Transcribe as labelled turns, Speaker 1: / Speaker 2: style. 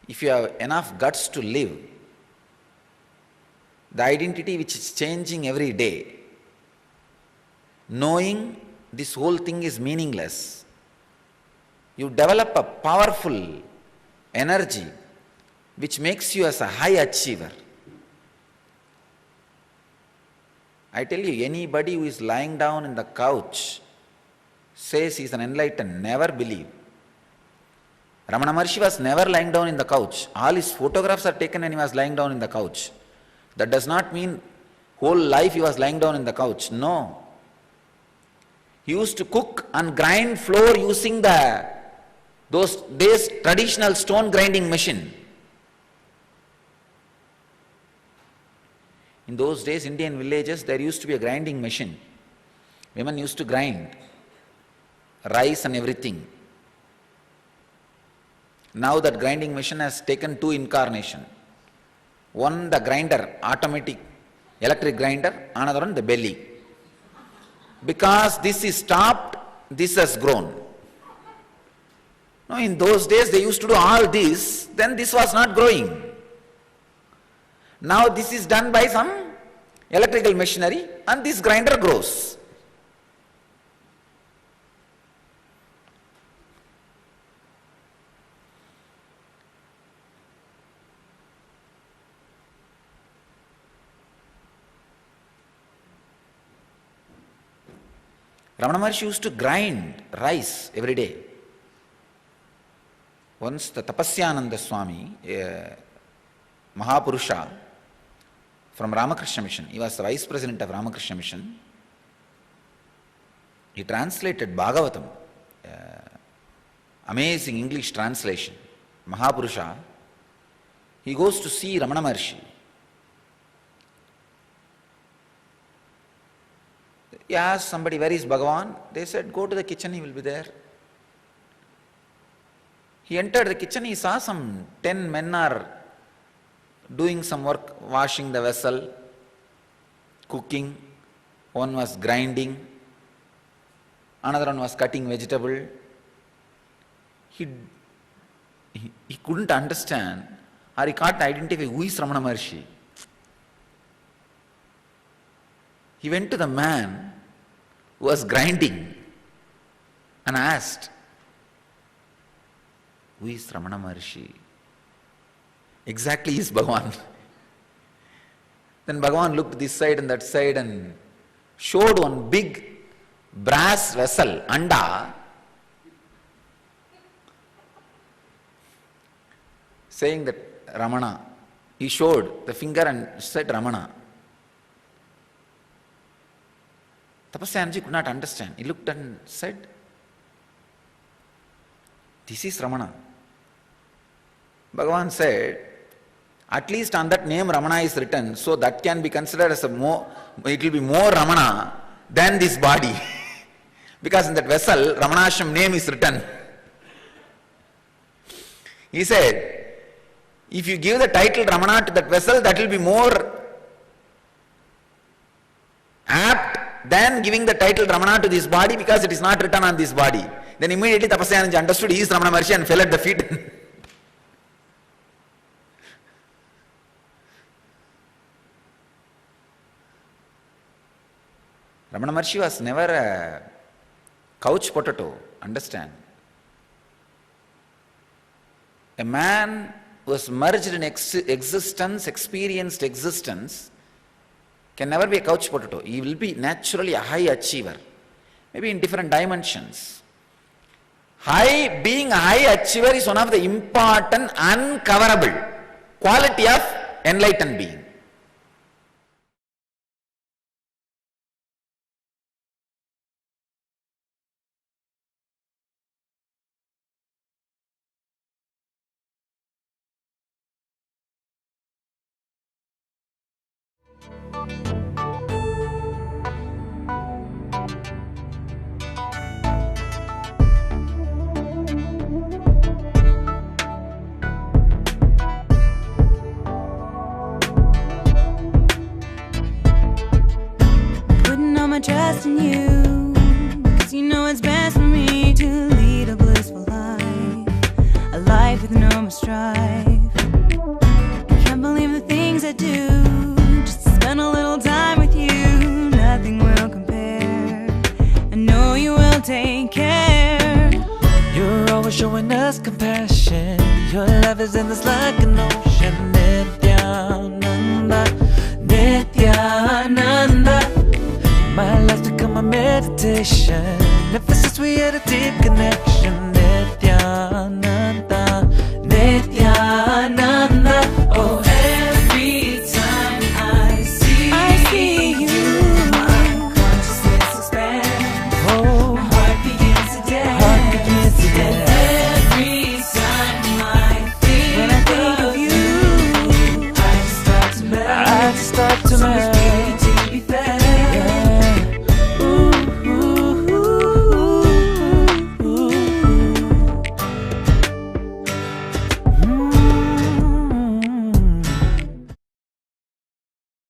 Speaker 1: if you have enough guts to live, the identity which is changing every day, knowing this whole thing is meaningless, you develop a powerful energy which makes you as a high achiever. I tell you, anybody who is lying down in the couch says he is an enlightened, never believe. Ramana Maharshi was never lying down in the couch. All his photographs are taken when he was lying down in the couch. That does not mean whole life he was lying down in the couch. No. He used to cook and grind flour using those days traditional stone grinding machine. In those days, Indian villages, there used to be a grinding machine. Women used to grind rice and everything. Now that grinding machine has taken two incarnations. One, the grinder, automatic electric grinder, another one, the belly. Because this is stopped, this has grown. No, in those days they used to do all this, then this was not growing. Now this is done by some electrical machinery and this grinder grows. Ramana Maharshi used to grind rice every day. Once the Tapasyananda Swami, a Mahapurusha from Ramakrishna Mission, he was the vice president of Ramakrishna Mission, he translated Bhagavatam, amazing English translation, Mahapurusha. He goes to see Ramana Maharshi. He asked somebody, where is Bhagavan? They said, go to the kitchen, he will be there. He entered the kitchen, he saw some 10 men are doing some work, washing the vessel, cooking. One was grinding, another one was cutting vegetable. He couldn't understand, or he can't identify who is Ramana Maharshi. He went to the man who was grinding and asked, who is Ramana Maharshi? Exactly, he is Bhagavan. Then Bhagavan looked this side and that side and showed one big brass vessel, anda, saying that Ramana. He showed the finger and said Ramana. Tapasyanji could not understand. He looked and said, this is Ramana. Bhagavan said, at least on that name Ramana is written, so that can be considered as it will be more Ramana than this body. Because in that vessel, Ramanashram name is written. He said, if you give the title Ramana to that vessel, that will be more apt than giving the title Ramana to this body, because it is not written on this body. Then immediately Tapasyananda understood he is Ramana Maharshi and fell at the feet. Ramana Maharshi was never a couch potato, understand. A man who was merged in existence, experienced existence, can never be a couch potato. He will be naturally a high achiever, maybe in different dimensions. Being a high achiever is one of the important, uncoverable quality of enlightened being.
Speaker 2: Trust in you, 'cause you know it's best for me to lead a blissful life, a life with no more strife. take care.
Speaker 3: You're always showing us compassion. Your love is endless like an ocean. Nityananda, Nityananda. My life's become a meditation. Ever since we had a deep connection. Nityananda, Nityananda. Oh, every time I see you, my consciousness expands. Oh, my heart begins to dance. And every time when I think of you, I just start to melt.